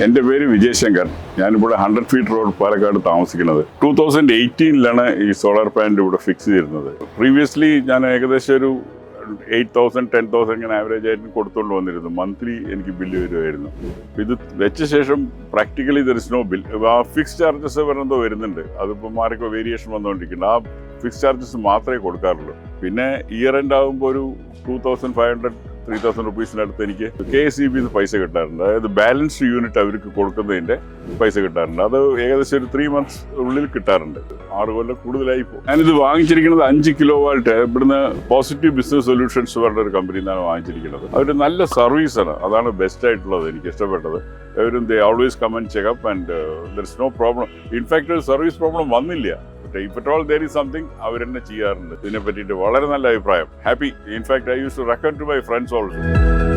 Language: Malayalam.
എൻ്റെ പേര് വിജയ് ശങ്കർ. ഞാനിവിടെ 100 ഫീറ്റ് റോഡ് പാലക്കാട് താമസിക്കുന്നത്. 2018 ഈ സോളാർ പാനൽ ഇവിടെ ഫിക്സ് ചെയ്തിരുന്നത്. പ്രീവിയസ്ലി ഞാൻ ഏകദേശം ഒരു 8,000 10,000 ഇങ്ങനെ ആവറേജ് ആയിട്ട് കൊടുത്തുകൊണ്ട് വന്നിരുന്നു. മന്ത്ലി എനിക്ക് ബില്ല് വരുമായിരുന്നു. ഇത് വെച്ച ശേഷം practically there is no bill. ആ ഫിക്സ് ചാർജസ് പറഞ്ഞെന്തോ വരുന്നുണ്ട്. അതിപ്പോൾ മാറിക്കോ വേരിയേഷൻ വന്നുകൊണ്ടിരിക്കുന്നുണ്ട്. ആ ഫിക്സ് ചാർജസ് മാത്രമേ കൊടുക്കാറുള്ളൂ. പിന്നെ ഇയർ എൻഡ് ആകുമ്പോൾ ഒരു 2,500 3,000 റുപ്പീസിനടുത്ത് എനിക്ക് KSEB പൈസ കിട്ടാറുണ്ട്. അതായത് ബാലൻസ്ഡ് യൂണിറ്റ് അവർക്ക് കൊടുക്കുന്നതിൻ്റെ പൈസ കിട്ടാറുണ്ട്. അത് ഏകദേശം ഒരു 3 months ഉള്ളിൽ കിട്ടാറുണ്ട്. 6 കൊല്ലം കൂടുതലായി പോകും. ഞാനിത് വാങ്ങിച്ചിരിക്കുന്നത് 5 കിലോവാട്ട് ഇവിടുന്ന് പോസിറ്റീവ് ബിസിനസ് സൊല്യൂഷൻസ് പറഞ്ഞ ഒരു കമ്പനിയിൽ നിന്നാണ് വാങ്ങിച്ചിരിക്കുന്നത്. അവർ നല്ല സർവീസാണ്. അതാണ് ബെസ്റ്റ് ആയിട്ടുള്ളത്, എനിക്ക് ഇഷ്ടപ്പെട്ടത്. അവരും they always come and check up and there is no problem. In fact ഒരു സർവീസ് പ്രോബ്ലം വന്നില്ല. If at all there is something, അവർ തന്നെ ചെയ്യാറുണ്ട്. ഇതിനെ പറ്റിയിട്ട് വളരെ നല്ല അഭിപ്രായം. Happy. In fact I use to recommend to my friends also.